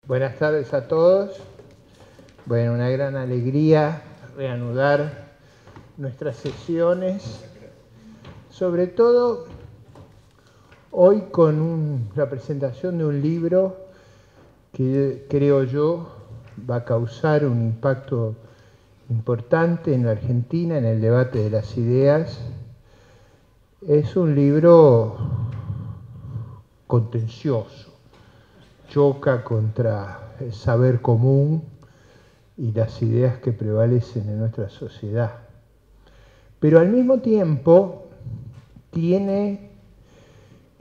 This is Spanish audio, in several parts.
Buenas tardes a todos. Bueno, una gran alegría reanudar nuestras sesiones, sobre todo hoy con la presentación de un libro que creo yo va a causar un impacto importante en la Argentina, en el debate de las ideas. Es un libro contencioso, choca contra el saber común y las ideas que prevalecen en nuestra sociedad. Pero al mismo tiempo tiene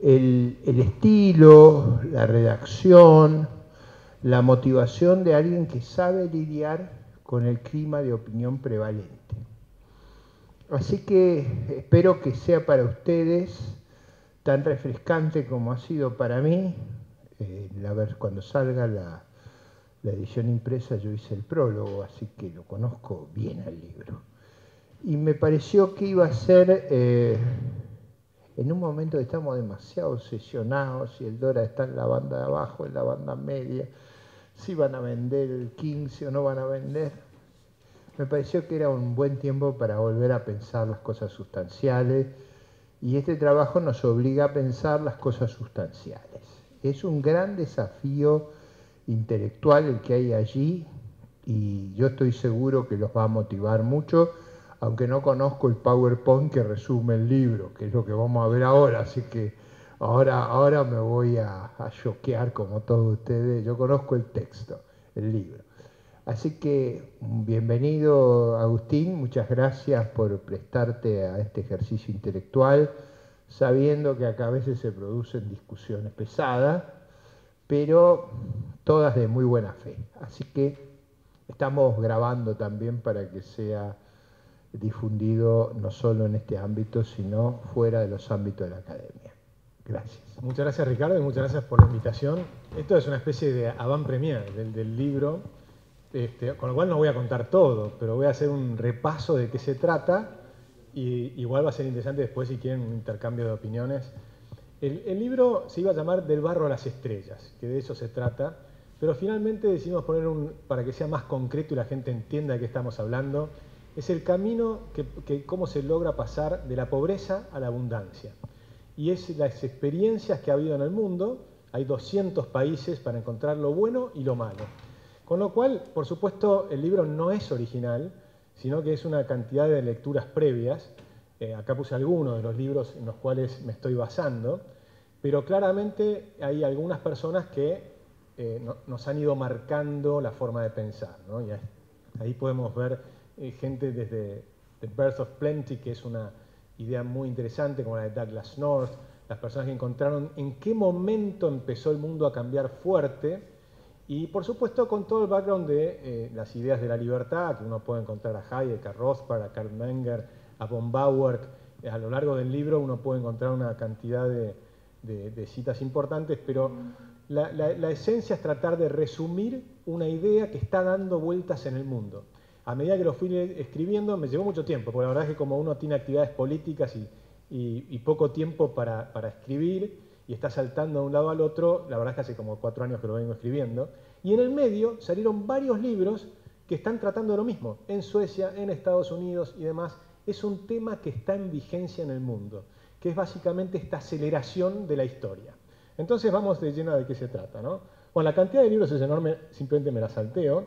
el estilo, la redacción, la motivación de alguien que sabe lidiar con el clima de opinión prevalente. Así que espero que sea para ustedes tan refrescante como ha sido para mí. Cuando salga la edición impresa yo hice el prólogo, así que lo conozco bien al libro. Y me pareció que iba a ser, en un momento que estamos demasiado obsesionados, si el Dora está en la banda de abajo, en la banda media, si van a vender el 15 o no van a vender, me pareció que era un buen tiempo para volver a pensar las cosas sustanciales, y este trabajo nos obliga a pensar las cosas sustanciales. Es un gran desafío intelectual el que hay allí, y yo estoy seguro que los va a motivar mucho, aunque no conozco el PowerPoint que resume el libro, que es lo que vamos a ver ahora, así que ahora me voy a choquear como todos ustedes. Yo conozco el texto, el libro. Así que bienvenido, Agustín, muchas gracias por prestarte a este ejercicio intelectual, sabiendo que acá a veces se producen discusiones pesadas, pero todas de muy buena fe. Así que estamos grabando también para que sea difundido no solo en este ámbito, sino fuera de los ámbitos de la academia. Gracias. Muchas gracias, Ricardo, y muchas gracias por la invitación. Esto es una especie de avant-première del libro, con lo cual no voy a contar todo, pero voy a hacer un repaso de qué se trata, y igual va a ser interesante después si quieren un intercambio de opiniones. El libro se iba a llamar Del barro a las estrellas, que de eso se trata, pero finalmente decidimos poner para que sea más concreto y la gente entienda de qué estamos hablando, es el camino cómo se logra pasar de la pobreza a la abundancia. Y es las experiencias que ha habido en el mundo. Hay 200 países para encontrar lo bueno y lo malo. Con lo cual, por supuesto, el libro no es original, sino que es una cantidad de lecturas previas. Acá puse algunos de los libros en los cuales me estoy basando, pero claramente hay algunas personas que nos han ido marcando la forma de pensar, ¿no? Y ahí podemos ver gente desde The Birth of Plenty, que es una idea muy interesante, como la de Douglass North, las personas que encontraron en qué momento empezó el mundo a cambiar fuerte, y por supuesto con todo el background de las ideas de la libertad, que uno puede encontrar a Hayek, a Rothbard, a Karl Menger, a von Bauer. A lo largo del libro uno puede encontrar una cantidad de citas importantes, pero la esencia es tratar de resumir una idea que está dando vueltas en el mundo. A medida que lo fui escribiendo me llevó mucho tiempo, porque la verdad es que como uno tiene actividades políticas y poco tiempo para escribir, y está saltando de un lado al otro, la verdad es que hace como 4 años que lo vengo escribiendo, y en el medio salieron varios libros que están tratando de lo mismo, en Suecia, en Estados Unidos y demás. Es un tema que está en vigencia en el mundo, que es básicamente esta aceleración de la historia. Entonces vamos de lleno de qué se trata, ¿no? Bueno, la cantidad de libros es enorme, simplemente me la salteo,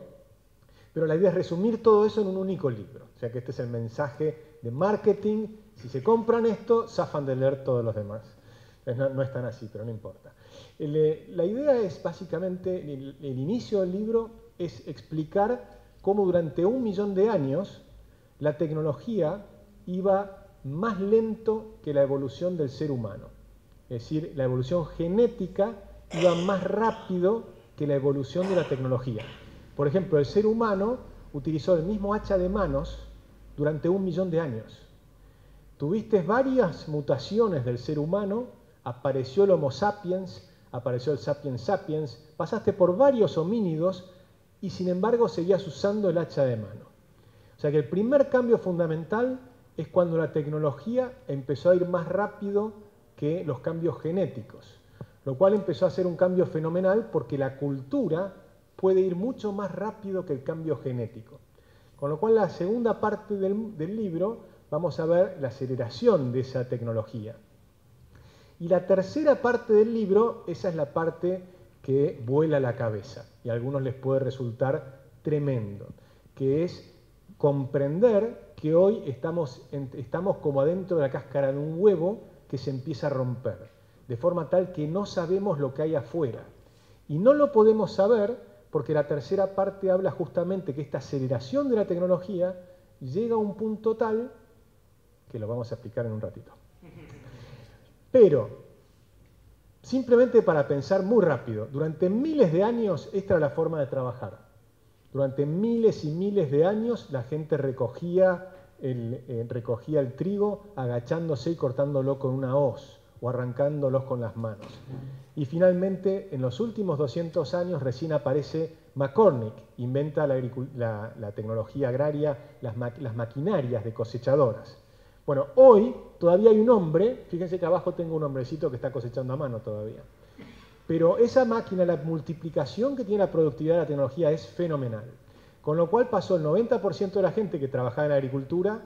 pero la idea es resumir todo eso en un único libro. O sea que este es el mensaje de marketing. Si se compran esto, zafan de leer todos los demás. No es tan así, pero no importa. La idea es básicamente, el inicio del libro es explicar cómo durante 1 millón de años la tecnología iba más lento que la evolución del ser humano. Es decir, la evolución genética iba más rápido que la evolución de la tecnología. Por ejemplo, el ser humano utilizó el mismo hacha de manos durante 1 millón de años. Tuviste varias mutaciones del ser humano, apareció el Homo sapiens, apareció el Sapiens sapiens, pasaste por varios homínidos y sin embargo seguías usando el hacha de mano. O sea que el primer cambio fundamental es cuando la tecnología empezó a ir más rápido que los cambios genéticos, lo cual empezó a ser un cambio fenomenal porque la cultura puede ir mucho más rápido que el cambio genético. Con lo cual, la segunda parte del libro vamos a ver la aceleración de esa tecnología. Y la tercera parte del libro, esa es la parte que vuela la cabeza y a algunos les puede resultar tremendo, que es comprender que hoy estamos como adentro de la cáscara de un huevo que se empieza a romper, de forma tal que no sabemos lo que hay afuera. Y no lo podemos saber porque la tercera parte habla justamente que esta aceleración de la tecnología llega a un punto tal, que lo vamos a explicar en un ratito. Pero, simplemente para pensar muy rápido, durante miles de años esta era la forma de trabajar. Durante miles y miles de años la gente recogía el trigo agachándose y cortándolo con una hoz o arrancándolos con las manos. Y finalmente, en los últimos 200 años, recién aparece McCormick, inventa la tecnología agraria, las maquinarias de cosechadoras. Bueno, hoy todavía hay un hombre, fíjense que abajo tengo un hombrecito que está cosechando a mano todavía. Pero esa máquina, la multiplicación que tiene la productividad de la tecnología es fenomenal. Con lo cual pasó el 90% de la gente que trabajaba en la agricultura,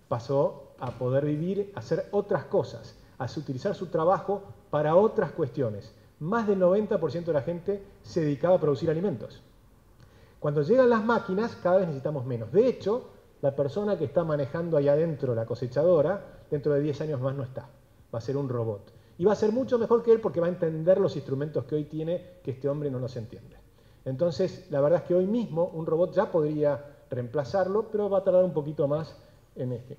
pasó a poder vivir, a hacer otras cosas, a utilizar su trabajo para otras cuestiones. Más del 90% de la gente se dedicaba a producir alimentos. Cuando llegan las máquinas, cada vez necesitamos menos. De hecho, la persona que está manejando ahí adentro la cosechadora, dentro de 10 años más no está. Va a ser un robot. Y va a ser mucho mejor que él porque va a entender los instrumentos que hoy tiene, que este hombre no los entiende. Entonces, la verdad es que hoy mismo un robot ya podría reemplazarlo, pero va a tardar un poquito más en este.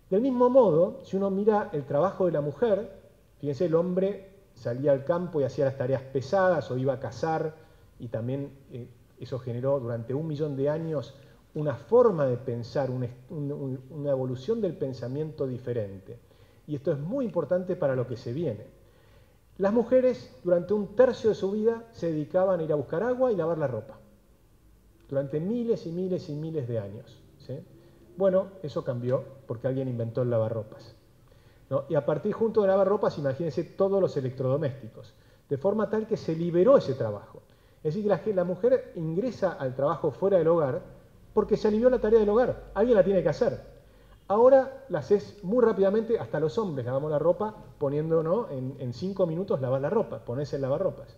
Del mismo modo, si uno mira el trabajo de la mujer, fíjense, el hombre salía al campo y hacía las tareas pesadas o iba a cazar, y también eso generó durante 1 millón de años una forma de pensar, una evolución del pensamiento diferente. Y esto es muy importante para lo que se viene. Las mujeres durante 1/3 de su vida se dedicaban a ir a buscar agua y lavar la ropa. Durante miles y miles y miles de años. ¿Sí? Bueno, eso cambió porque alguien inventó el lavarropas. ¿No? Y a partir junto de lavarropas, imagínense todos los electrodomésticos. De forma tal que se liberó ese trabajo. Es decir, que la mujer ingresa al trabajo fuera del hogar porque se alivió la tarea del hogar. Alguien la tiene que hacer. Ahora la haces muy rápidamente, hasta los hombres lavamos la ropa poniendo, ¿no? En 5 minutos lavas la ropa, pones el lavarropas.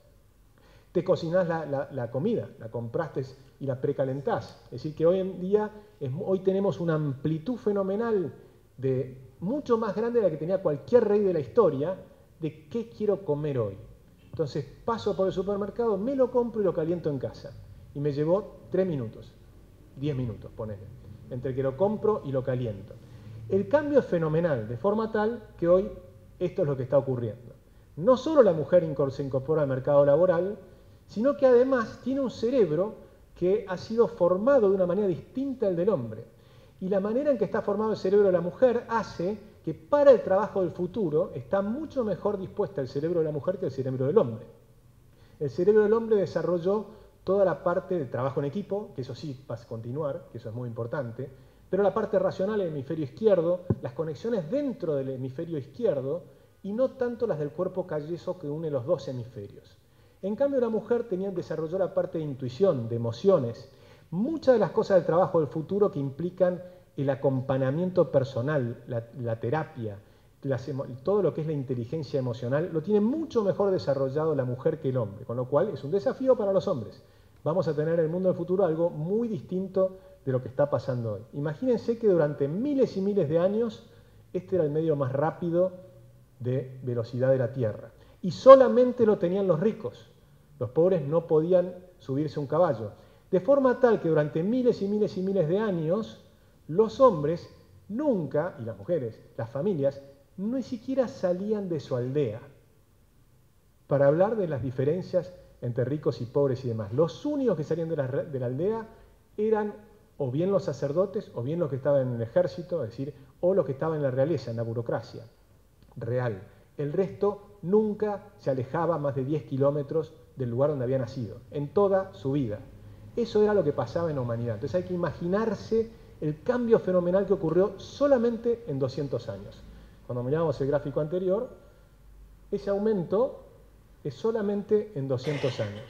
Te cocinás la comida, la compraste y la precalentás. Es decir, que hoy en día, hoy tenemos una amplitud fenomenal, mucho más grande de la que tenía cualquier rey de la historia, de qué quiero comer hoy. Entonces paso por el supermercado, me lo compro y lo caliento en casa. Y me llevó 3 minutos, 10 minutos, ponele, entre que lo compro y lo caliento. El cambio es fenomenal, de forma tal que hoy esto es lo que está ocurriendo. No solo la mujer se incorpora al mercado laboral, sino que además tiene un cerebro que ha sido formado de una manera distinta al del hombre. Y la manera en que está formado el cerebro de la mujer hace que para el trabajo del futuro está mucho mejor dispuesta el cerebro de la mujer que el cerebro del hombre. El cerebro del hombre desarrolló toda la parte de trabajo en equipo, que eso sí va a continuar, que eso es muy importante, pero la parte racional del hemisferio izquierdo, las conexiones dentro del hemisferio izquierdo y no tanto las del cuerpo calloso que une los dos hemisferios. En cambio, la mujer desarrolló la parte de intuición, de emociones, muchas de las cosas del trabajo del futuro que implican el acompañamiento personal, la terapia, todo lo que es la inteligencia emocional, lo tiene mucho mejor desarrollado la mujer que el hombre, con lo cual es un desafío para los hombres. Vamos a tener en el mundo del futuro algo muy distinto de lo que está pasando hoy. Imagínense que durante miles y miles de años este era el medio más rápido de velocidad de la Tierra. Y solamente lo tenían los ricos. Los pobres no podían subirse a un caballo. De forma tal que durante miles y miles y miles de años, los hombres nunca, y las mujeres, las familias, ni siquiera salían de su aldea para hablar de las diferencias entre ricos y pobres y demás. Los únicos que salían de la aldea eran o bien los sacerdotes, o bien los que estaban en el ejército, es decir, o los que estaban en la realeza, en la burocracia real. El resto nunca se alejaba más de 10 kilómetros del lugar donde había nacido, en toda su vida. Eso era lo que pasaba en la humanidad. Entonces hay que imaginarse el cambio fenomenal que ocurrió solamente en 200 años. Cuando mirábamos el gráfico anterior, ese aumento es solamente en 200 años.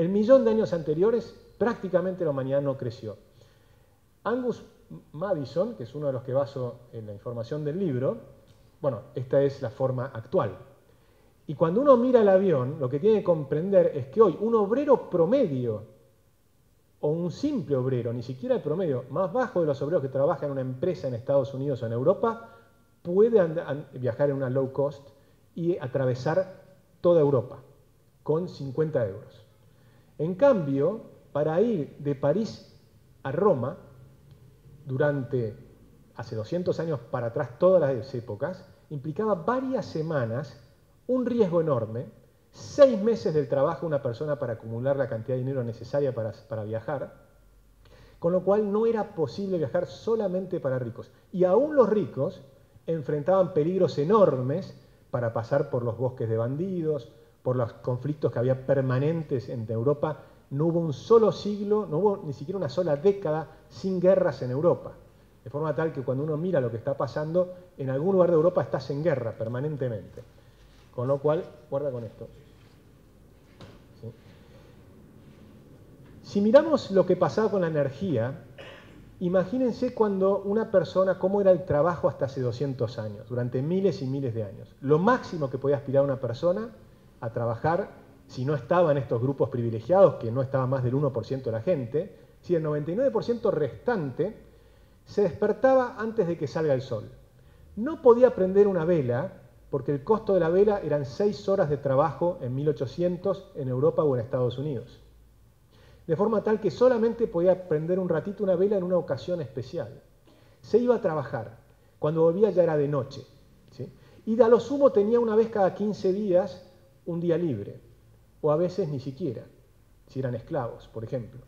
El millón de años anteriores, prácticamente la humanidad no creció. Angus Maddison, que es uno de los que baso en la información del libro, bueno, esta es la forma actual. Y cuando uno mira el avión, lo que tiene que comprender es que hoy un obrero promedio, o un simple obrero, ni siquiera el promedio, más bajo de los obreros que trabajan en una empresa en Estados Unidos o en Europa, puede viajar en una low cost y atravesar toda Europa con 50 euros. En cambio, para ir de París a Roma, durante hace 200 años para atrás, todas las épocas, implicaba varias semanas, un riesgo enorme, 6 meses del trabajo de una persona para acumular la cantidad de dinero necesaria para viajar, con lo cual no era posible viajar solamente para ricos. Y aún los ricos enfrentaban peligros enormes para pasar por los bosques de bandidos, por los conflictos que había permanentes en Europa. No hubo un solo siglo, no hubo ni siquiera una sola década sin guerras en Europa. De forma tal que cuando uno mira lo que está pasando, en algún lugar de Europa estás en guerra permanentemente. Con lo cual, guarda con esto. ¿Sí? Si miramos lo que pasaba con la energía, imagínense cuando una persona, cómo era el trabajo hasta hace 200 años, durante miles y miles de años. Lo máximo que podía aspirar una persona a trabajar, si no estaba en estos grupos privilegiados, que no estaba más del 1% de la gente, si el 99% restante se despertaba antes de que salga el sol. No podía prender una vela, porque el costo de la vela eran 6 horas de trabajo en 1800 en Europa o en Estados Unidos. De forma tal que solamente podía prender un ratito una vela en una ocasión especial. Se iba a trabajar. Cuando volvía ya era de noche. ¿Sí? Y a lo sumo tenía una vez cada 15 días un día libre. O a veces ni siquiera, si eran esclavos, por ejemplo.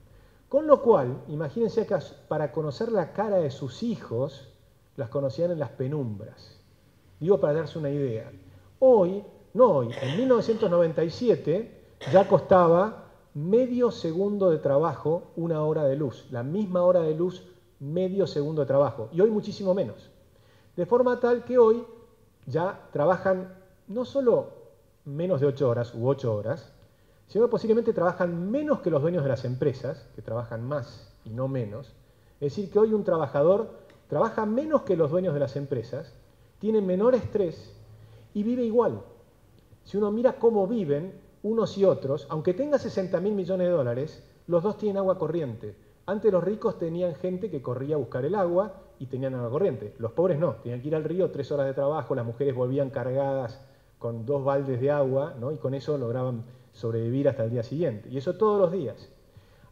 Con lo cual, imagínense que para conocer la cara de sus hijos, las conocían en las penumbras. Digo para darse una idea. Hoy, en 1997 ya costaba medio segundo de trabajo, 1 hora de luz. La misma hora de luz, medio segundo de trabajo. Y hoy muchísimo menos. De forma tal que hoy ya trabajan no solo menos de 8 horas u 8 horas, sino que posiblemente trabajan menos que los dueños de las empresas, que trabajan más y no menos. Es decir, que hoy un trabajador trabaja menos que los dueños de las empresas, tiene menor estrés y vive igual. Si uno mira cómo viven unos y otros, aunque tenga 60.000 millones de dólares, los dos tienen agua corriente. Antes los ricos tenían gente que corría a buscar el agua y tenían agua corriente. Los pobres no, tenían que ir al río, 3 horas de trabajo, las mujeres volvían cargadas con 2 baldes de agua, ¿no? Y con eso lograban sobrevivir hasta el día siguiente. Y eso todos los días.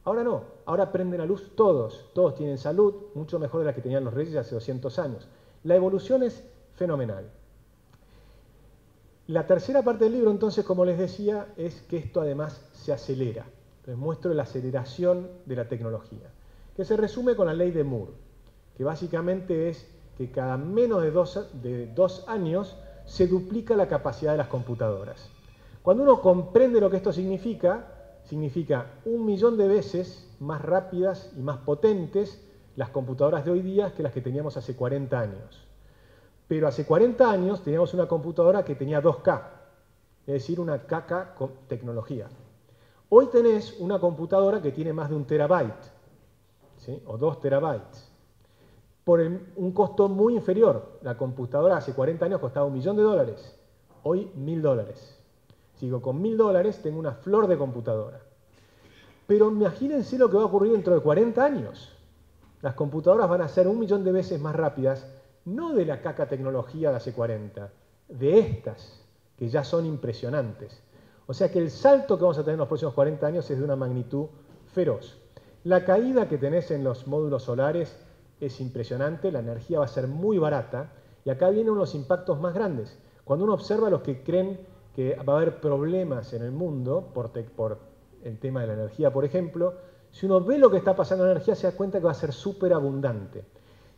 Ahora no, ahora prenden la luz todos tienen salud, mucho mejor de la que tenían los reyes hace 200 años. La evolución es fenomenal. La tercera parte del libro, entonces, como les decía, es que esto además se acelera. Entonces muestro la aceleración de la tecnología, que se resume con la ley de Moore, que básicamente es que cada menos de 2 años se duplica la capacidad de las computadoras. Cuando uno comprende lo que esto significa 1.000.000 de veces más rápidas y más potentes las computadoras de hoy día que las que teníamos hace 40 años. Pero hace 40 años teníamos una computadora que tenía 2K, es decir, una caca con tecnología. Hoy tenés una computadora que tiene más de 1 terabyte, ¿sí? O 2 terabytes, por un costo muy inferior. La computadora hace 40 años costaba $1.000.000, hoy $1.000. Sigo con $1.000, tengo una flor de computadora. Pero imagínense lo que va a ocurrir dentro de 40 años. Las computadoras van a ser 1.000.000 de veces más rápidas, no de la caca tecnología de hace 40, de estas, que ya son impresionantes. O sea que el salto que vamos a tener en los próximos 40 años es de una magnitud feroz. La caída que tenés en los módulos solares es impresionante, la energía va a ser muy barata, y acá vienen uno de los impactos más grandes. Cuando uno observa a los que creen que va a haber problemas en el mundo por el tema de la energía, por ejemplo, si uno ve lo que está pasando en la energía, se da cuenta que va a ser súper abundante.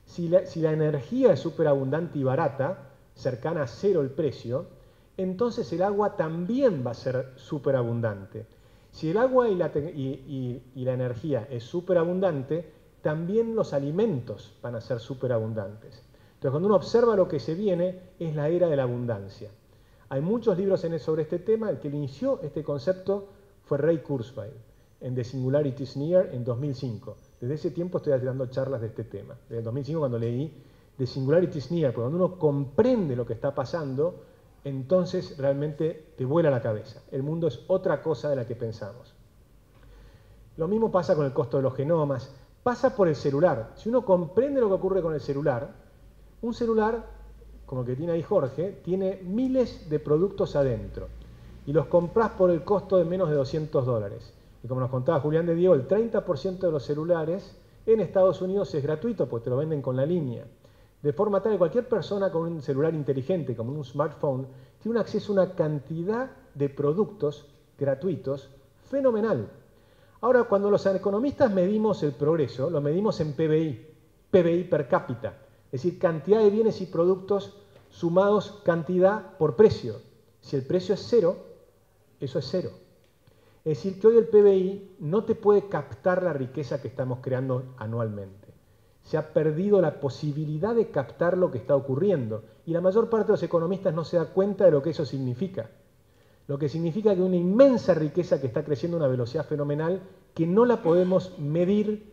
Si la energía es súper abundante y barata, cercana a cero el precio, entonces el agua también va a ser súper abundante. Si el agua y la energía es súper abundante, también los alimentos van a ser súper abundantes. Entonces, cuando uno observa lo que se viene, es la era de la abundancia. Hay muchos libros sobre este tema. El que inició este concepto fue Ray Kurzweil. en The Singularity is Near en 2005. Desde ese tiempo estoy dando charlas de este tema. Desde el 2005 cuando leí The Singularity is Near, porque cuando uno comprende lo que está pasando, entonces realmente te vuela la cabeza. El mundo es otra cosa de la que pensamos. Lo mismo pasa con el costo de los genomas, pasa por el celular. Si uno comprende lo que ocurre con el celular, un celular, como el que tiene ahí Jorge, tiene miles de productos adentro y los compras por el costo de menos de $200. Y como nos contaba Julián de Diego, el 30% de los celulares en Estados Unidos es gratuito, porque te lo venden con la línea. De forma tal que cualquier persona con un celular inteligente, como un smartphone, tiene un acceso a una cantidad de productos gratuitos fenomenal. Ahora, cuando los economistas medimos el progreso, lo medimos en PBI, PBI per cápita, es decir, cantidad de bienes y productos sumados cantidad por precio. Si el precio es cero, eso es cero. Es decir, que hoy el PBI no te puede captar la riqueza que estamos creando anualmente. Se ha perdido la posibilidad de captar lo que está ocurriendo y la mayor parte de los economistas no se da cuenta de lo que eso significa. Lo que significa que una inmensa riqueza que está creciendo a una velocidad fenomenal que no la podemos medir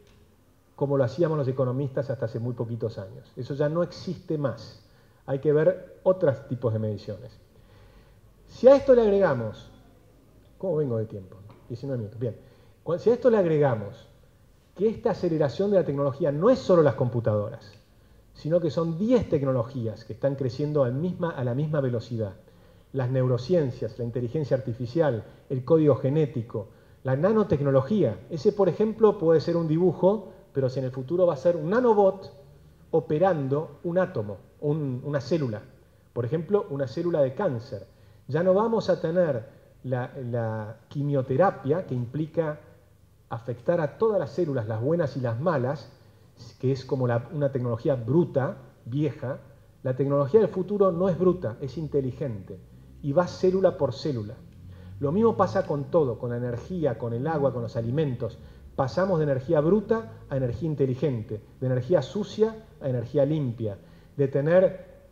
como lo hacíamos los economistas hasta hace muy poquitos años. Eso ya no existe más. Hay que ver otros tipos de mediciones. Si a esto le agregamos, ¿cómo vengo de tiempo? 19 minutos. Bien. Si a esto le agregamos que esta aceleración de la tecnología no es solo las computadoras, sino que son 10 tecnologías que están creciendo a la misma velocidad. Las neurociencias, la inteligencia artificial, el código genético, la nanotecnología. Ese, por ejemplo, puede ser un dibujo, pero si en el futuro va a ser un nanobot operando un átomo, una célula. Por ejemplo, una célula de cáncer. Ya no vamos a tener la quimioterapia, que implica afectar a todas las células, las buenas y las malas, que es como una tecnología bruta, vieja. La tecnología del futuro no es bruta, es inteligente y va célula por célula. Lo mismo pasa con todo, con la energía, con el agua, con los alimentos. Pasamos de energía bruta a energía inteligente, de energía sucia a energía limpia, de tener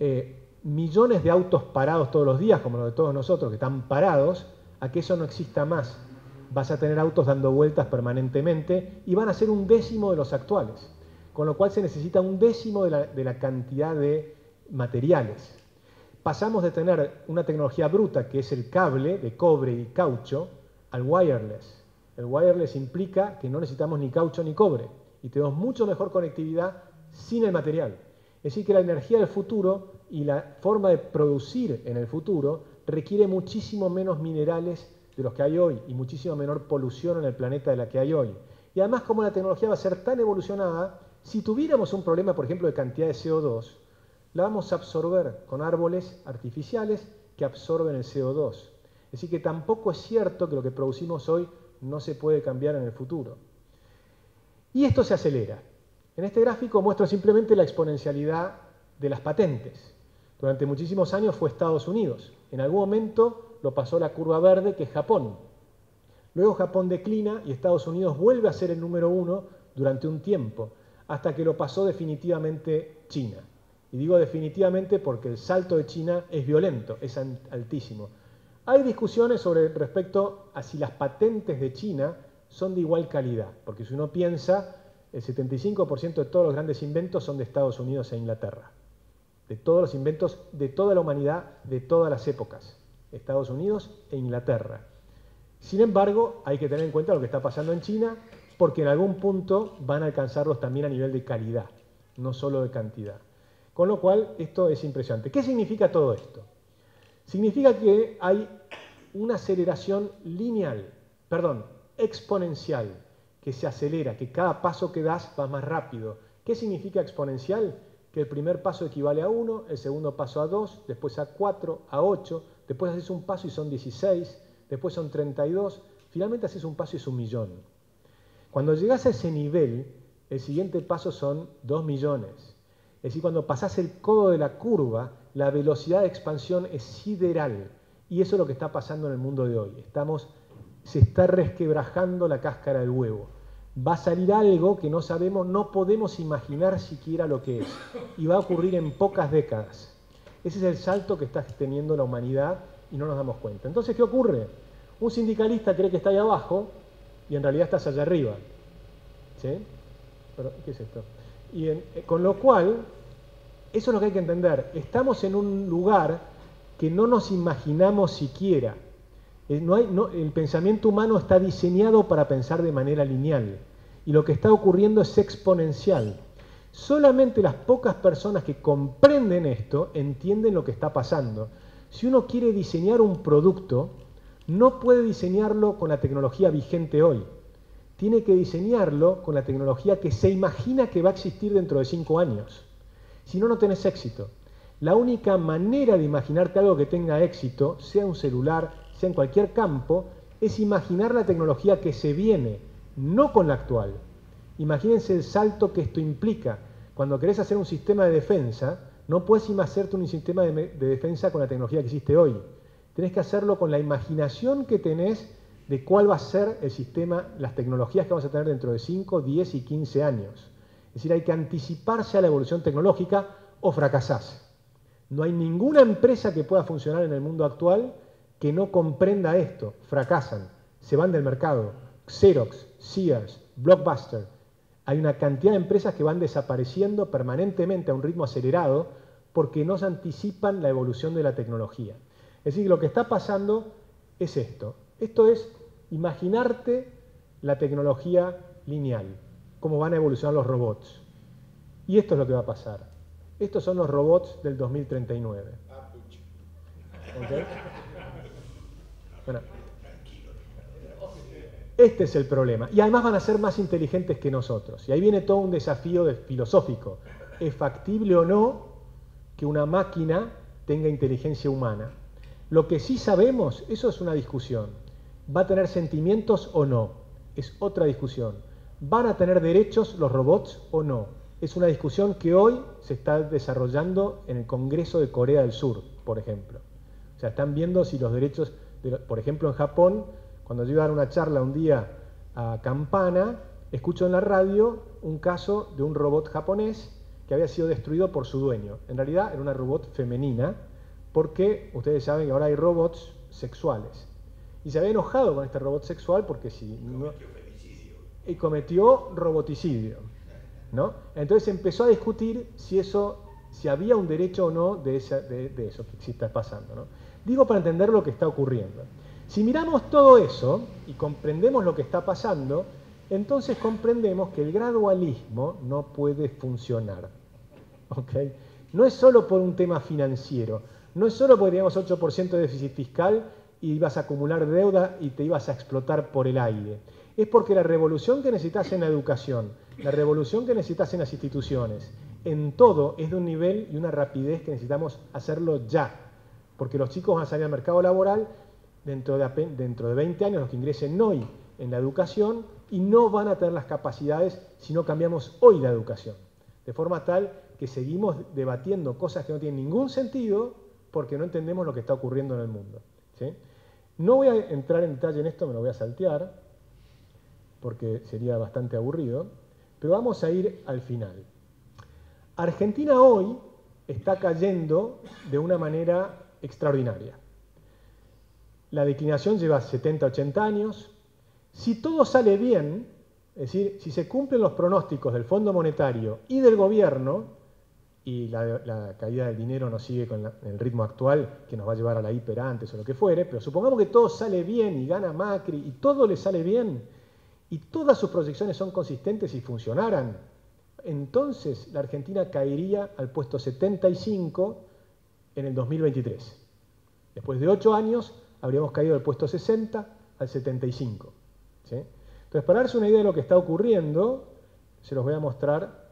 millones de autos parados todos los días, como los de todos nosotros, que están parados, a que eso no exista más. Vas a tener autos dando vueltas permanentemente y van a ser un décimo de los actuales, con lo cual se necesita un décimo de la cantidad de materiales. Pasamos de tener una tecnología bruta, que es el cable de cobre y caucho, al wireless. El wireless implica que no necesitamos ni caucho ni cobre y tenemos mucho mejor conectividad sin el material. Es decir, que la energía del futuro y la forma de producir en el futuro requiere muchísimo menos minerales de los que hay hoy y muchísimo menor polución en el planeta de la que hay hoy. Y además, como la tecnología va a ser tan evolucionada, si tuviéramos un problema, por ejemplo, de cantidad de CO2, la vamos a absorber con árboles artificiales que absorben el CO2. Es decir, que tampoco es cierto que lo que producimos hoy no se puede cambiar en el futuro. Y esto se acelera. En este gráfico muestro simplemente la exponencialidad de las patentes. Durante muchísimos años fue Estados Unidos. En algún momento lo pasó la curva verde, que es Japón. Luego Japón declina y Estados Unidos vuelve a ser el número 1 durante un tiempo, hasta que lo pasó definitivamente China. Y digo definitivamente porque el salto de China es violento, es altísimo. Hay discusiones respecto a si las patentes de China son de igual calidad, porque si uno piensa, el 75% de todos los grandes inventos son de Estados Unidos e Inglaterra. De todos los inventos de toda la humanidad, de todas las épocas. Estados Unidos e Inglaterra. Sin embargo, hay que tener en cuenta lo que está pasando en China, porque en algún punto van a alcanzarlos también a nivel de calidad, no solo de cantidad. Con lo cual, esto es impresionante. ¿Qué significa todo esto? Significa que hay una aceleración exponencial, que se acelera, que cada paso que das va más rápido. ¿Qué significa exponencial? Que el primer paso equivale a 1, el segundo paso a 2, después a 4, a 8, después haces un paso y son 16, después son 32, finalmente haces un paso y es 1.000.000. Cuando llegas a ese nivel, el siguiente paso son 2 millones. Es decir, cuando pasás el codo de la curva, la velocidad de expansión es sideral. Y eso es lo que está pasando en el mundo de hoy. Se está resquebrajando la cáscara del huevo. Va a salir algo que no sabemos, no podemos imaginar siquiera lo que es. Y va a ocurrir en pocas décadas. Ese es el salto que está teniendo la humanidad y no nos damos cuenta. Entonces, ¿qué ocurre? Un sindicalista cree que está ahí abajo y en realidad estás allá arriba. ¿Sí? Pero, ¿qué es esto? Con lo cual, eso es lo que hay que entender. Estamos en un lugar que no nos imaginamos siquiera. El pensamiento humano está diseñado para pensar de manera lineal. Y lo que está ocurriendo es exponencial. Solamente las pocas personas que comprenden esto entienden lo que está pasando. Si uno quiere diseñar un producto, no puede diseñarlo con la tecnología vigente hoy. Tiene que diseñarlo con la tecnología que se imagina que va a existir dentro de 5 años. Si no, no tenés éxito. La única manera de imaginarte algo que tenga éxito, sea un celular, sea en cualquier campo, es imaginar la tecnología que se viene, no con la actual. Imagínense el salto que esto implica. Cuando querés hacer un sistema de defensa, no puedes hacerte un sistema de defensa con la tecnología que existe hoy. Tenés que hacerlo con la imaginación que tenés de cuál va a ser el sistema, las tecnologías que vamos a tener dentro de 5, 10 y 15 años. Es decir, hay que anticiparse a la evolución tecnológica o fracasás. No hay ninguna empresa que pueda funcionar en el mundo actual que no comprenda esto. Fracasan, se van del mercado. Xerox, Sears, Blockbuster. Hay una cantidad de empresas que van desapareciendo permanentemente a un ritmo acelerado porque no se anticipan la evolución de la tecnología. Es decir, lo que está pasando es esto. Esto es imaginarte la tecnología lineal, cómo van a evolucionar los robots. Y esto es lo que va a pasar. Estos son los robots del 2039. ¿Okay? Bueno, este es el problema. Y además van a ser más inteligentes que nosotros. Y ahí viene todo un desafío filosófico. ¿Es factible o no que una máquina tenga inteligencia humana? Lo que sí sabemos, eso es una discusión. ¿Va a tener sentimientos o no? Es otra discusión. ¿Van a tener derechos los robots o no? Es una discusión que hoy se está desarrollando en el Congreso de Corea del Sur, por ejemplo. O sea, están viendo si los derechos, por ejemplo, en Japón, cuando yo iba a dar una charla un día a Campana, escucho en la radio un caso de un robot japonés que había sido destruido por su dueño. En realidad era una robot femenina, porque ustedes saben que ahora hay robots sexuales. Y se había enojado con este robot sexual porque y cometió roboticidio, ¿no? Entonces empezó a discutir si había un derecho o no de eso que está pasando, ¿no? Digo para entender lo que está ocurriendo. Si miramos todo eso y comprendemos lo que está pasando, entonces comprendemos que el gradualismo no puede funcionar. ¿Okay? No es solo por un tema financiero, no es solo porque teníamos 8% de déficit fiscal y ibas a acumular deuda y te ibas a explotar por el aire. Es porque la revolución que necesitas en la educación, la revolución que necesitas en las instituciones, en todo es de un nivel y una rapidez que necesitamos hacerlo ya. Porque los chicos van a salir al mercado laboral dentro de 20 años, los que ingresen hoy en la educación, y no van a tener las capacidades si no cambiamos hoy la educación. De forma tal que seguimos debatiendo cosas que no tienen ningún sentido porque no entendemos lo que está ocurriendo en el mundo. ¿Sí? No voy a entrar en detalle en esto, me lo voy a saltear, porque sería bastante aburrido, pero vamos a ir al final. Argentina hoy está cayendo de una manera extraordinaria. La declinación lleva 70, 80 años. Si todo sale bien, es decir, si se cumplen los pronósticos del Fondo Monetario y del gobierno, y la caída del dinero no sigue con el ritmo actual, que nos va a llevar a la hiper antes o lo que fuere, pero supongamos que todo sale bien y gana Macri y todo le sale bien, y todas sus proyecciones son consistentes y funcionaran, entonces la Argentina caería al puesto 75 en el 2023. Después de 8 años habríamos caído del puesto 60 al 75. ¿Sí? Entonces, para darse una idea de lo que está ocurriendo, se los voy a mostrar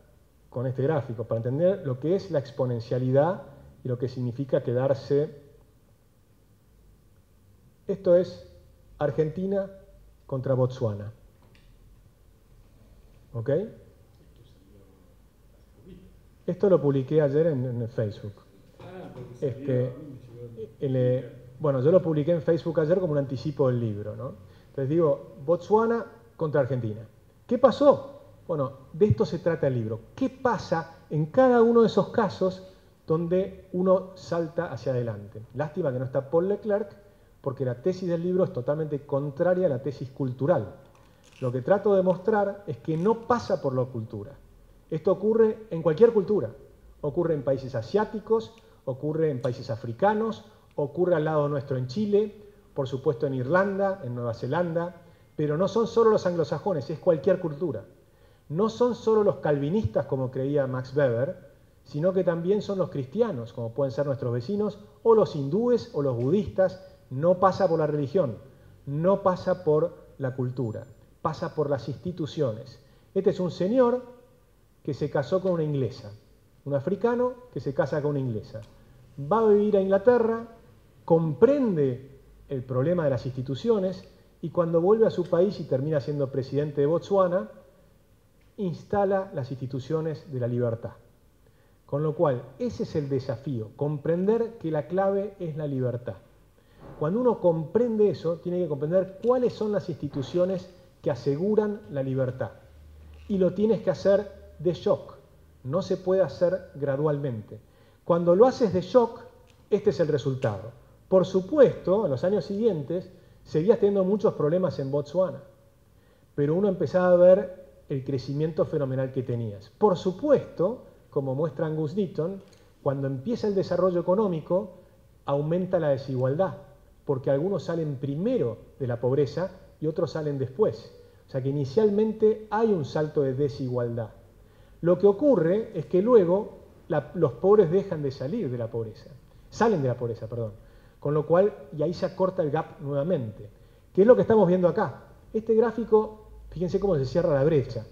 con este gráfico, para entender lo que es la exponencialidad y lo que significa quedarse. Esto es Argentina contra Botsuana. ¿Ok? Esto lo publiqué ayer en Facebook. Bueno, yo lo publiqué en Facebook ayer como un anticipo del libro, ¿no? Entonces digo, Botsuana contra Argentina. ¿Qué pasó? Bueno, de esto se trata el libro. ¿Qué pasa en cada uno de esos casos donde uno salta hacia adelante? Lástima que no está Paul Leclerc, porque la tesis del libro es totalmente contraria a la tesis cultural. Lo que trato de mostrar es que no pasa por la cultura. Esto ocurre en cualquier cultura. Ocurre en países asiáticos, ocurre en países africanos, ocurre al lado nuestro en Chile, por supuesto en Irlanda, en Nueva Zelanda, pero no son solo los anglosajones, es cualquier cultura. No son solo los calvinistas, como creía Max Weber, sino que también son los cristianos, como pueden ser nuestros vecinos, o los hindúes o los budistas. No pasa por la religión, no pasa por la cultura, pasa por las instituciones. Este es un señor que se casó con una inglesa, un africano que se casa con una inglesa. Va a vivir a Inglaterra, comprende el problema de las instituciones y cuando vuelve a su país y termina siendo presidente de Botsuana, instala las instituciones de la libertad. Con lo cual, ese es el desafío, comprender que la clave es la libertad. Cuando uno comprende eso, tiene que comprender cuáles son las instituciones que aseguran la libertad. Y lo tienes que hacer de shock, no se puede hacer gradualmente. Cuando lo haces de shock, este es el resultado. Por supuesto, en los años siguientes, seguías teniendo muchos problemas en Botsuana, pero uno empezaba a ver el crecimiento fenomenal que tenías. Por supuesto, como muestra Angus Deaton, cuando empieza el desarrollo económico, aumenta la desigualdad, porque algunos salen primero de la pobreza y otros salen después. O sea que inicialmente hay un salto de desigualdad. Lo que ocurre es que luego los pobres dejan de salir de la pobreza, salen de la pobreza, perdón. Con lo cual, y ahí se acorta el gap nuevamente. ¿Qué es lo que estamos viendo acá? Este gráfico, fíjense cómo se cierra la brecha.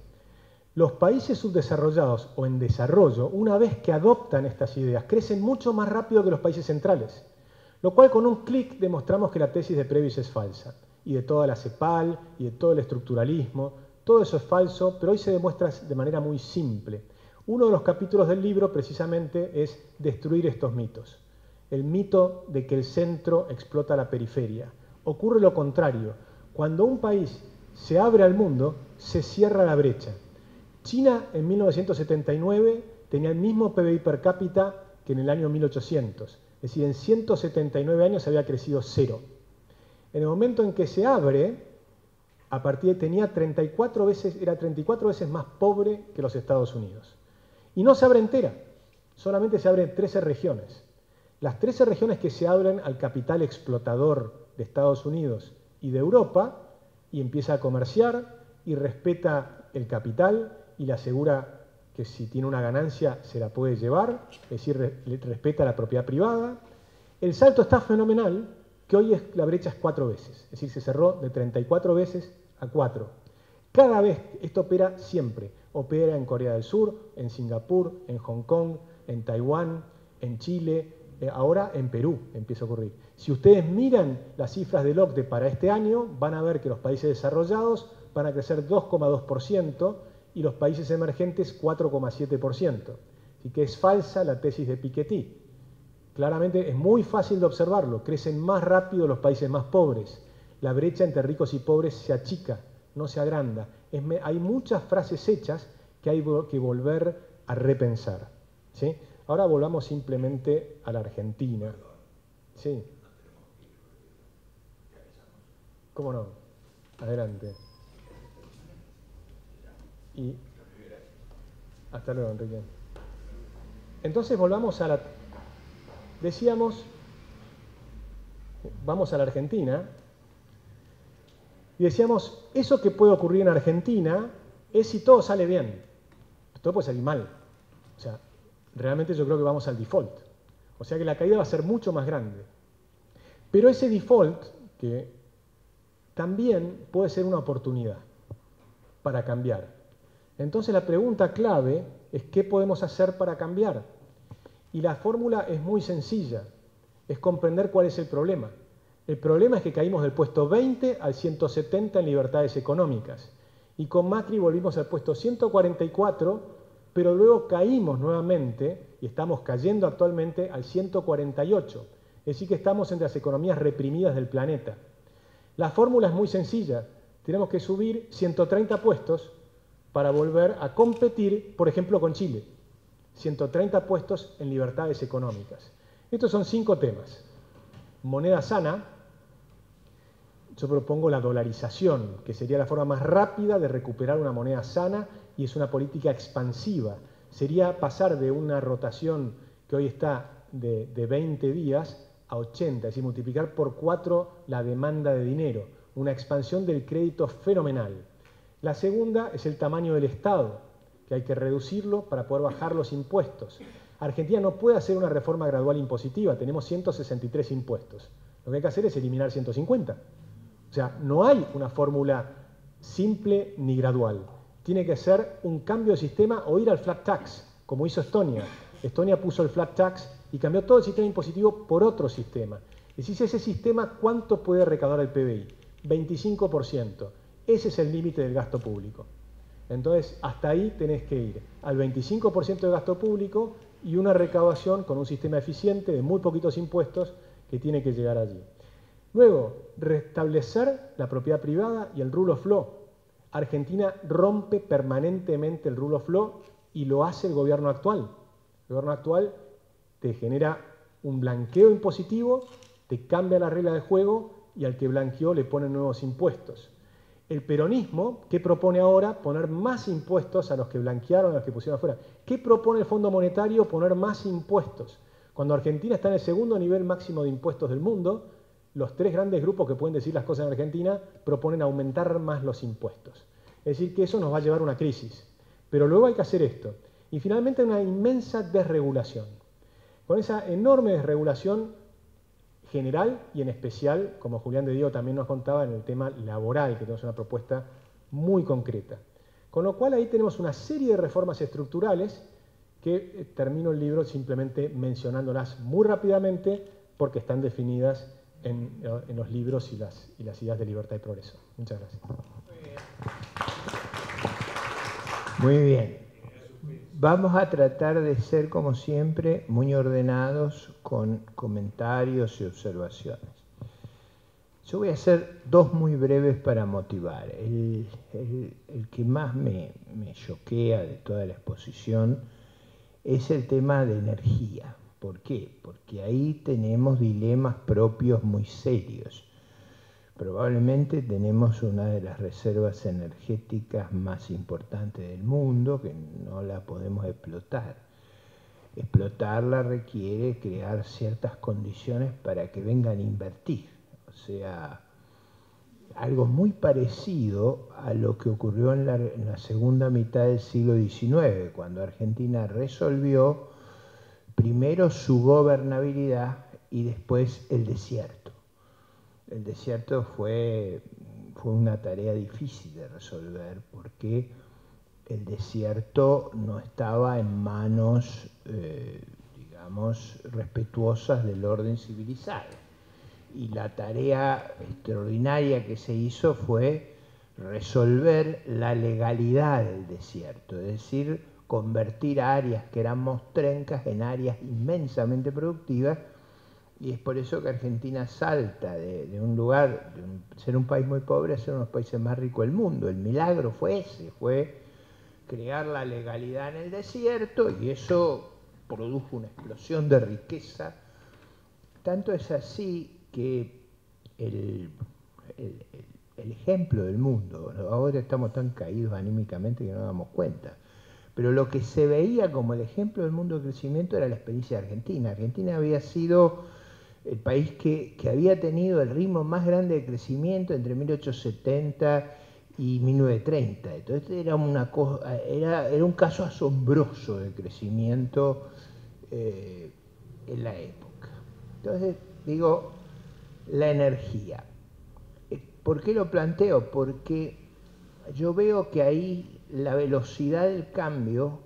Los países subdesarrollados o en desarrollo, una vez que adoptan estas ideas, crecen mucho más rápido que los países centrales. Lo cual con un clic demostramos que la tesis de Previs es falsa. Y de toda la CEPAL, y de todo el estructuralismo, todo eso es falso, pero hoy se demuestra de manera muy simple. Uno de los capítulos del libro precisamente es destruir estos mitos. El mito de que el centro explota la periferia. Ocurre lo contrario. Cuando un país se abre al mundo, se cierra la brecha. China en 1979 tenía el mismo PBI per cápita que en el año 1800. Es decir, en 179 años había crecido cero. En el momento en que se abre, a partir de era 34 veces más pobre que los Estados Unidos. Y no se abre entera, solamente se abren 13 regiones. Las 13 regiones que se abren al capital explotador de Estados Unidos y de Europa, y empieza a comerciar y respeta el capital y le asegura que si tiene una ganancia se la puede llevar, es decir, respeta la propiedad privada. El salto está fenomenal, que hoy la brecha es 4 veces, es decir, se cerró de 34 veces a 4. Cada vez, esto opera siempre, opera en Corea del Sur, en Singapur, en Hong Kong, en Taiwán, en Chile, ahora en Perú empieza a ocurrir. Si ustedes miran las cifras del OCDE para este año, van a ver que los países desarrollados van a crecer 2,2% y los países emergentes 4,7%. Así que es falsa la tesis de Piketty. Claramente es muy fácil de observarlo, crecen más rápido los países más pobres. La brecha entre ricos y pobres se achica, no se agranda. Hay muchas frases hechas que hay que volver a repensar. ¿Sí? Ahora volvamos simplemente a la Argentina. Sí. ¿Cómo no? Adelante. Y hasta luego, Enrique. Entonces volvamos a la... Decíamos, vamos a la Argentina, y decíamos, eso que puede ocurrir en Argentina es si todo sale bien. Todo puede salir mal. O sea, realmente yo creo que vamos al default. O sea que la caída va a ser mucho más grande. Pero ese default, que también puede ser una oportunidad para cambiar. Entonces la pregunta clave es ¿qué podemos hacer para cambiar? Y la fórmula es muy sencilla, es comprender cuál es el problema. El problema es que caímos del puesto 20 al 170 en libertades económicas. Y con Macri volvimos al puesto 144, pero luego caímos nuevamente, y estamos cayendo actualmente al 148. Es decir, que estamos entre las economías reprimidas del planeta. La fórmula es muy sencilla. Tenemos que subir 130 puestos para volver a competir, por ejemplo, con Chile. 130 puestos en libertades económicas. Estos son 5 temas. Moneda sana, yo propongo la dolarización, que sería la forma más rápida de recuperar una moneda sana y es una política expansiva. Sería pasar de una rotación que hoy está de 20 días a 80, es decir, multiplicar por 4 la demanda de dinero, una expansión del crédito fenomenal. La segunda es el tamaño del Estado, que hay que reducirlo para poder bajar los impuestos. Argentina no puede hacer una reforma gradual impositiva, tenemos 163 impuestos. Lo que hay que hacer es eliminar 150. O sea, no hay una fórmula simple ni gradual. Tiene que ser un cambio de sistema o ir al flat tax, como hizo Estonia. Estonia puso el flat tax y cambió todo el sistema impositivo por otro sistema. Decís, ese sistema, ¿cuánto puede recaudar el PBI? 25%. Ese es el límite del gasto público. Entonces, hasta ahí tenés que ir, al 25% de gasto público y una recaudación con un sistema eficiente de muy poquitos impuestos que tiene que llegar allí. Luego, restablecer la propiedad privada y el rule of law. Argentina rompe permanentemente el rule of law y lo hace el gobierno actual. El gobierno actual te genera un blanqueo impositivo, te cambia la regla de juego y al que blanqueó le ponen nuevos impuestos. El peronismo, ¿qué propone ahora? Poner más impuestos a los que blanquearon, a los que pusieron afuera. ¿Qué propone el Fondo Monetario? Poner más impuestos. Cuando Argentina está en el segundo nivel máximo de impuestos del mundo, los tres grandes grupos que pueden decir las cosas en Argentina proponen aumentar más los impuestos. Es decir, que eso nos va a llevar a una crisis. Pero luego hay que hacer esto. Y finalmente una inmensa desregulación. Con esa enorme desregulación general y en especial, como Julián de Diego también nos contaba, en el tema laboral, que tenemos una propuesta muy concreta. Con lo cual ahí tenemos una serie de reformas estructurales que termino el libro simplemente mencionándolas muy rápidamente porque están definidas en los libros y las ideas de libertad y progreso. Muchas gracias. Muy bien. Vamos a tratar de ser, como siempre, muy ordenados con comentarios y observaciones. Yo voy a hacer dos muy breves para motivar. El que más me choquea de toda la exposición es el tema de energía. ¿Por qué? Porque ahí tenemos dilemas propios muy serios. Probablemente tenemos una de las reservas energéticas más importantes del mundo que no la podemos explotar. Explotarla requiere crear ciertas condiciones para que vengan a invertir. O sea, algo muy parecido a lo que ocurrió en la segunda mitad del siglo XIX, cuando Argentina resolvió primero su gobernabilidad y después el desierto. El desierto fue una tarea difícil de resolver porque el desierto no estaba en manos, digamos, respetuosas del orden civilizado. Y la tarea extraordinaria que se hizo fue resolver la legalidad del desierto, es decir, convertir áreas que eran mostrencas en áreas inmensamente productivas. Y es por eso que Argentina salta de un lugar, de ser un país muy pobre a ser uno de los países más ricos del mundo. El milagro fue ese, fue crear la legalidad en el desierto y eso produjo una explosión de riqueza. Tanto es así que el ejemplo del mundo, ahora estamos tan caídos anímicamente que no nos damos cuenta, pero lo que se veía como el ejemplo del mundo de crecimiento era la experiencia de Argentina. Argentina había sido el país que había tenido el ritmo más grande de crecimiento entre 1870 y 1930. Entonces era un caso asombroso de crecimiento en la época. Entonces, digo, la energía. ¿Por qué lo planteo? Porque yo veo que ahí la velocidad del cambio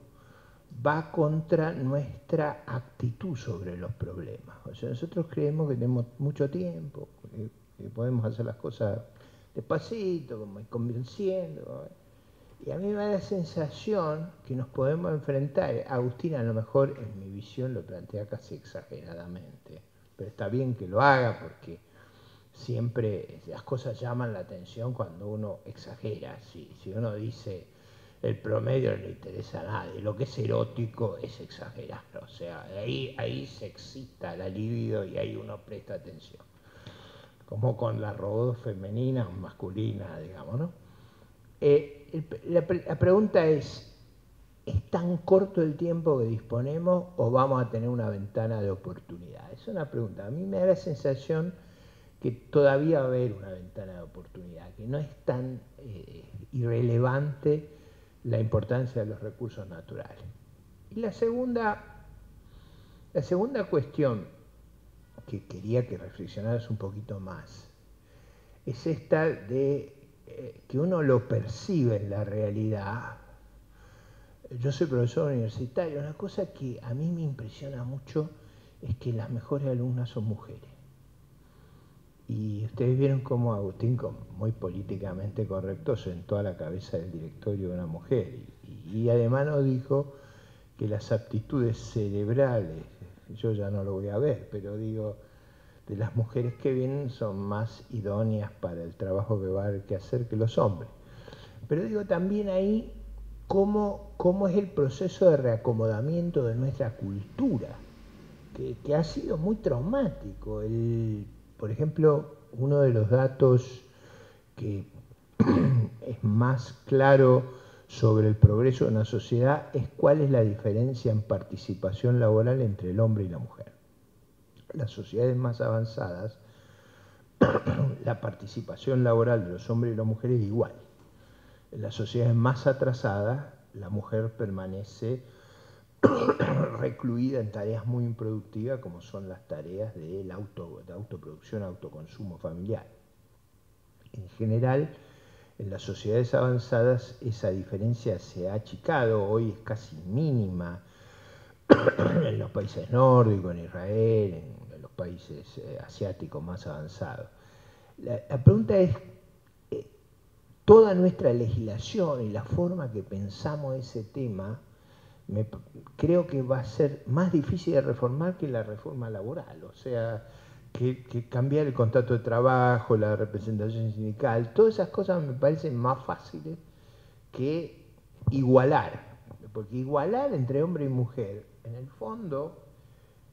va contra nuestra actitud sobre los problemas. O sea, nosotros creemos que tenemos mucho tiempo, que podemos hacer las cosas despacito, como convenciendo. Y a mí me da la sensación que nos podemos enfrentar. Agustín a lo mejor en mi visión lo plantea casi exageradamente, pero está bien que lo haga porque siempre las cosas llaman la atención cuando uno exagera. Si uno dice el promedio no le interesa a nadie, lo que es erótico es exagerar, o sea, ahí se excita la libido y ahí uno presta atención. como con las robots femeninas o masculinas, digamos, ¿no? La pregunta ¿es tan corto el tiempo que disponemos o vamos a tener una ventana de oportunidad? Es una pregunta. A mí me da la sensación que todavía va a haber una ventana de oportunidad, que no es tan irrelevante la importancia de los recursos naturales. Y la segunda cuestión que quería que reflexionaras un poquito más es esta de que uno lo percibe en la realidad. Yo soy profesor universitario, una cosa que a mí me impresiona mucho es que las mejores alumnas son mujeres. Y ustedes vieron cómo Agustín, muy políticamente correcto, sentó a la cabeza del directorio de una mujer. Y además nos dijo que las aptitudes cerebrales, yo ya no lo voy a ver, pero digo, de las mujeres que vienen son más idóneas para el trabajo que va a haber que hacer que los hombres. Pero digo también ahí cómo es el proceso de reacomodamiento de nuestra cultura, que ha sido muy traumático. Por ejemplo, uno de los datos que es más claro sobre el progreso de una sociedad es cuál es la diferencia en participación laboral entre el hombre y la mujer. Las sociedades más avanzadas, la participación laboral de los hombres y las mujeres es igual. En las sociedades más atrasadas, la mujer permanece recluida en tareas muy improductivas como son las tareas de autoproducción, autoconsumo familiar. En general, en las sociedades avanzadas esa diferencia se ha achicado, hoy es casi mínima en los países nórdicos, en Israel, en los países asiáticos más avanzados. La pregunta es, toda nuestra legislación y la forma que pensamos ese tema, creo que va a ser más difícil de reformar que la reforma laboral, o sea, que cambiar el contrato de trabajo, la representación sindical, todas esas cosas me parecen más fáciles que igualar, porque igualar entre hombre y mujer, en el fondo,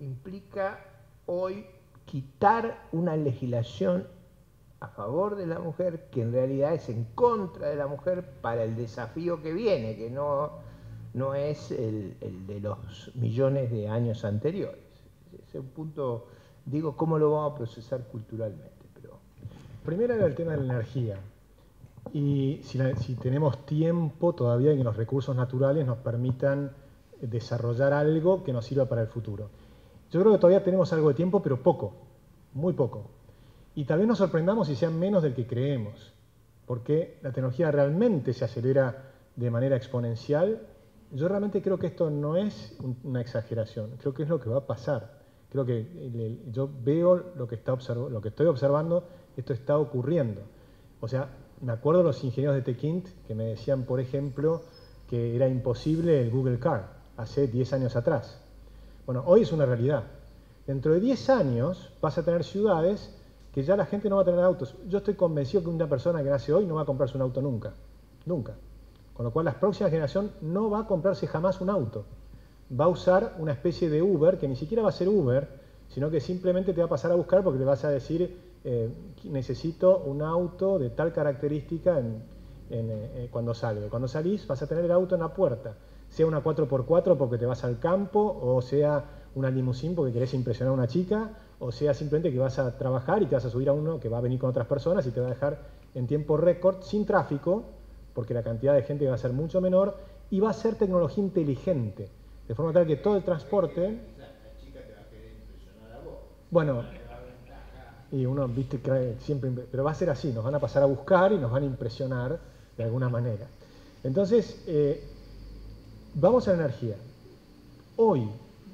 implica hoy quitar una legislación a favor de la mujer, que en realidad es en contra de la mujer para el desafío que viene, que no es el de los millones de años anteriores. Ese es un punto, digo, ¿cómo lo vamos a procesar culturalmente? Primero era el tema de la energía. Y si tenemos tiempo todavía en que los recursos naturales nos permitan desarrollar algo que nos sirva para el futuro. Yo creo que todavía tenemos algo de tiempo, pero poco, muy poco. Y tal vez nos sorprendamos si sean menos del que creemos, porque la tecnología realmente se acelera de manera exponencial. Yo realmente creo que esto no es una exageración, creo que es lo que va a pasar. Creo que yo veo lo que estoy observando, esto está ocurriendo. O sea, me acuerdo de los ingenieros de Tequint que me decían, por ejemplo, que era imposible el Google Car hace 10 años atrás. Bueno, hoy es una realidad. Dentro de 10 años vas a tener ciudades que ya la gente no va a tener autos. Yo estoy convencido que una persona que nace hoy no va a comprarse un auto nunca. Nunca. Con lo cual la próxima generación no va a comprarse jamás un auto. Va a usar una especie de Uber, que ni siquiera va a ser Uber, sino que simplemente te va a pasar a buscar porque le vas a decir necesito un auto de tal característica cuando salga. Cuando salís vas a tener el auto en la puerta, sea una 4x4 porque te vas al campo, o sea una limusín porque querés impresionar a una chica, o sea simplemente que vas a trabajar y te vas a subir a uno que va a venir con otras personas y te va a dejar en tiempo récord, sin tráfico, porque la cantidad de gente va a ser mucho menor, y va a ser tecnología inteligente, de forma tal que todo el transporte... La chica te va a querer impresionar a vos. Bueno, y uno, viste, cree siempre, pero va a ser así, nos van a pasar a buscar y nos van a impresionar de alguna manera. Entonces, vamos a la energía. Hoy,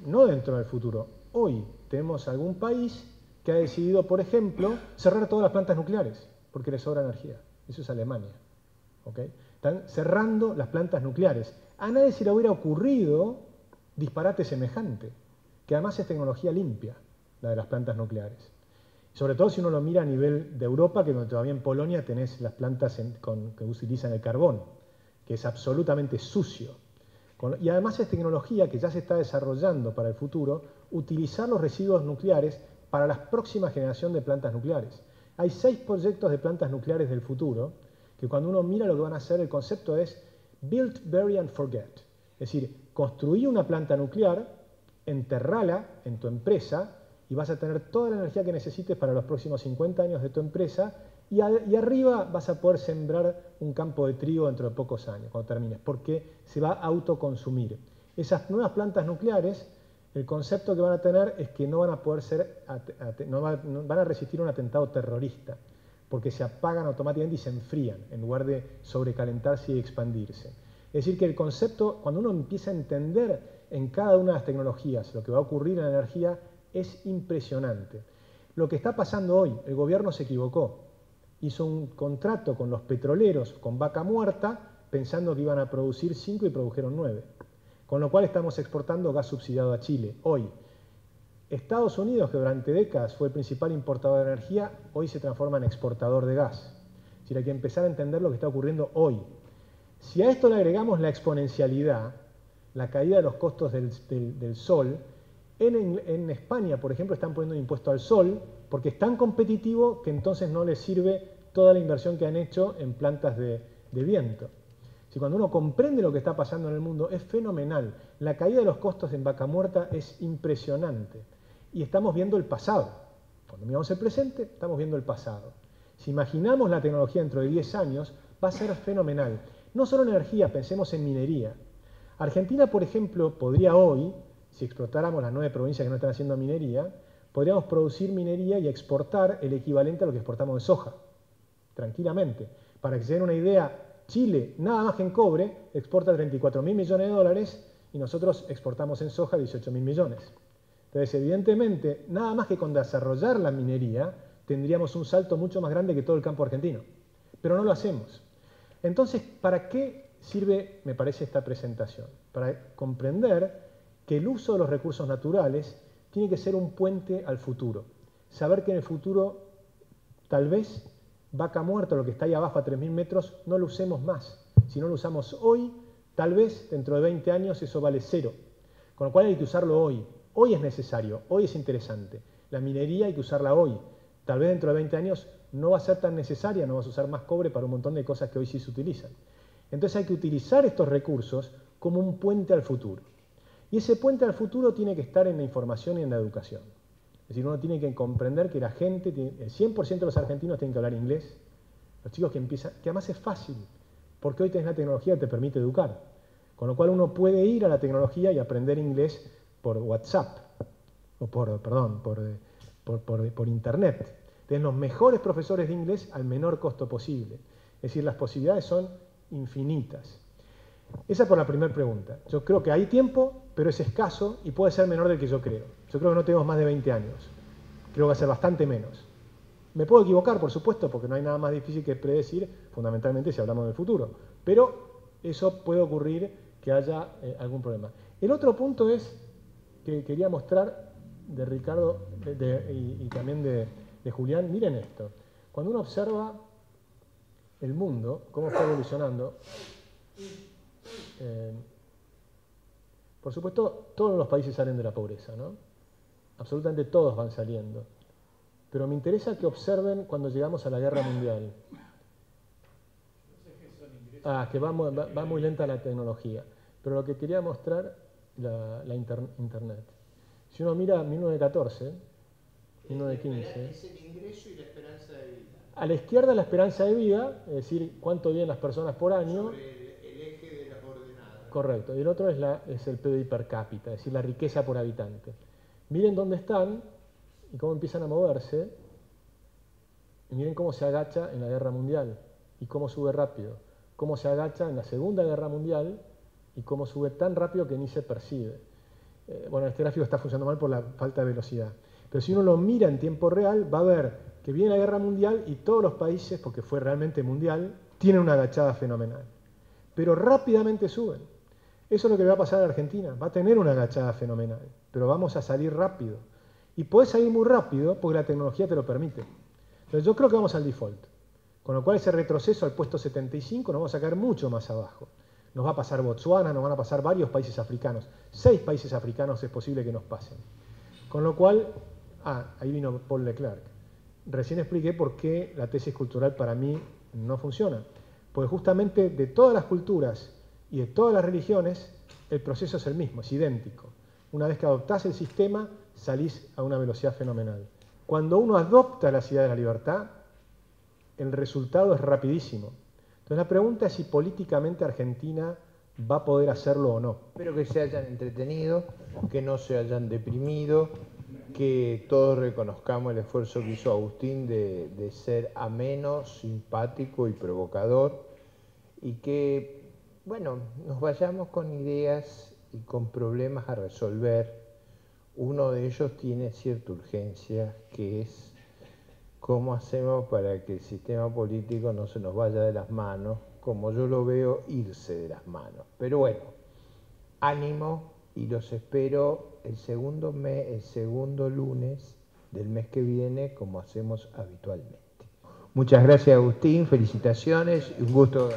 no dentro del futuro, hoy tenemos algún país que ha decidido, por ejemplo, cerrar todas las plantas nucleares porque les sobra energía. Eso es Alemania. ¿Okay? Están cerrando las plantas nucleares. A nadie se le hubiera ocurrido disparate semejante, que además es tecnología limpia, la de las plantas nucleares. Sobre todo si uno lo mira a nivel de Europa, que todavía en Polonia tenés las plantas que utilizan el carbón, que es absolutamente sucio. Y además es tecnología que ya se está desarrollando para el futuro, utilizar los residuos nucleares para la próxima generación de plantas nucleares. Hay 6 proyectos de plantas nucleares del futuro, que cuando uno mira lo que van a hacer, el concepto es build, bury and forget. Es decir, construí una planta nuclear, enterrala en tu empresa y vas a tener toda la energía que necesites para los próximos 50 años de tu empresa y arriba vas a poder sembrar un campo de trigo dentro de pocos años, cuando termines, porque se va a autoconsumir. Esas nuevas plantas nucleares, el concepto que van a tener es que no van a poder ser, van a resistir un atentado terrorista, porque se apagan automáticamente y se enfrían, en lugar de sobrecalentarse y expandirse. Es decir, que el concepto, cuando uno empieza a entender en cada una de las tecnologías lo que va a ocurrir en la energía, es impresionante. Lo que está pasando hoy, el gobierno se equivocó. Hizo un contrato con los petroleros, con vaca muerta, pensando que iban a producir 5 y produjeron 9. Con lo cual estamos exportando gas subsidiado a Chile. Hoy, Estados Unidos, que durante décadas fue el principal importador de energía, hoy se transforma en exportador de gas. Es decir, hay que empezar a entender lo que está ocurriendo hoy. Si a esto le agregamos la exponencialidad, la caída de los costos del sol, en España, por ejemplo, están poniendo un impuesto al sol porque es tan competitivo que entonces no les sirve toda la inversión que han hecho en plantas de viento. Si cuando uno comprende lo que está pasando en el mundo, es fenomenal. La caída de los costos en vaca muerta es impresionante. Y estamos viendo el pasado. Cuando miramos el presente, estamos viendo el pasado. Si imaginamos la tecnología dentro de 10 años, va a ser fenomenal. No solo en energía, pensemos en minería. Argentina, por ejemplo, podría hoy, si explotáramos las 9 provincias que no están haciendo minería, podríamos producir minería y exportar el equivalente a lo que exportamos de soja, tranquilamente. Para que se den una idea, Chile, nada más que en cobre, exporta 34.000 millones de dólares y nosotros exportamos en soja 18.000 millones. Entonces, evidentemente, nada más que con desarrollar la minería, tendríamos un salto mucho más grande que todo el campo argentino. Pero no lo hacemos. Entonces, ¿para qué sirve, me parece, esta presentación? Para comprender que el uso de los recursos naturales tiene que ser un puente al futuro. Saber que en el futuro, tal vez, vaca muerta, lo que está ahí abajo a 3.000 metros, no lo usemos más. Si no lo usamos hoy, tal vez dentro de 20 años eso vale 0. Con lo cual hay que usarlo hoy. Hoy es necesario, hoy es interesante. La minería hay que usarla hoy. Tal vez dentro de 20 años no va a ser tan necesaria, no vas a usar más cobre para un montón de cosas que hoy sí se utilizan. Entonces hay que utilizar estos recursos como un puente al futuro. Y ese puente al futuro tiene que estar en la información y en la educación. Es decir, uno tiene que comprender que la gente, el 100% de los argentinos tienen que hablar inglés. Los chicos que empiezan, que además es fácil, porque hoy tenés la tecnología que te permite educar. Con lo cual uno puede ir a la tecnología y aprender inglés por WhatsApp, o por Internet. Tenés los mejores profesores de inglés al menor costo posible. Es decir, las posibilidades son infinitas. Esa por la primera pregunta. Yo creo que hay tiempo, pero es escaso y puede ser menor del que yo creo. Yo creo que no tenemos más de 20 años. Creo que va a ser bastante menos. Me puedo equivocar, por supuesto, porque no hay nada más difícil que predecir, fundamentalmente si hablamos del futuro. Pero eso puede ocurrir que haya algún problema. El otro punto es que quería mostrar de Ricardo y también de Julián. Miren esto. Cuando uno observa el mundo, cómo está evolucionando, por supuesto, todos los países salen de la pobreza, ¿no? Absolutamente todos van saliendo. Pero me interesa que observen cuando llegamos a la guerra mundial. Que va muy lenta la tecnología. Pero lo que quería mostrar, la Internet. Si uno mira 1914, 1915... Es el ingreso y la esperanza de vida. A la izquierda la esperanza de vida, es decir, cuánto viven las personas por año. Sobre el eje de las coordenadas. Correcto. Y el otro es el PBI per cápita, es decir, la riqueza por habitante. Miren dónde están y cómo empiezan a moverse. Y miren cómo se agacha en la guerra mundial y cómo sube rápido. Cómo se agacha en la Segunda Guerra Mundial y cómo sube tan rápido que ni se percibe. Bueno, este gráfico está funcionando mal por la falta de velocidad. Pero si uno lo mira en tiempo real, va a ver que viene la guerra mundial y todos los países, porque fue realmente mundial, tienen una agachada fenomenal. Pero rápidamente suben. Eso es lo que va a pasar a Argentina. Va a tener una agachada fenomenal, pero vamos a salir rápido. Y podés salir muy rápido porque la tecnología te lo permite. Entonces yo creo que vamos al default. Con lo cual ese retroceso al puesto 75 nos vamos a caer mucho más abajo. Nos va a pasar Botsuana, nos van a pasar varios países africanos. 6 países africanos es posible que nos pasen. Con lo cual, ahí vino Paul Leclerc. recién expliqué por qué la tesis cultural para mí no funciona. Porque justamente de todas las culturas y de todas las religiones, el proceso es el mismo, es idéntico. Una vez que adoptás el sistema, salís a una velocidad fenomenal. Cuando uno adopta las ideas de la libertad, el resultado es rapidísimo. Entonces la pregunta es si políticamente Argentina va a poder hacerlo o no. Espero que se hayan entretenido, que no se hayan deprimido, que todos reconozcamos el esfuerzo que hizo Agustín de ser ameno, simpático y provocador, y que, bueno, nos vayamos con ideas y con problemas a resolver. Uno de ellos tiene cierta urgencia, que es cómo hacemos para que el sistema político no se nos vaya de las manos, como yo lo veo irse de las manos. Pero bueno, ánimo, y los espero el segundo lunes del mes que viene, como hacemos habitualmente. Muchas gracias, Agustín, felicitaciones y un gusto.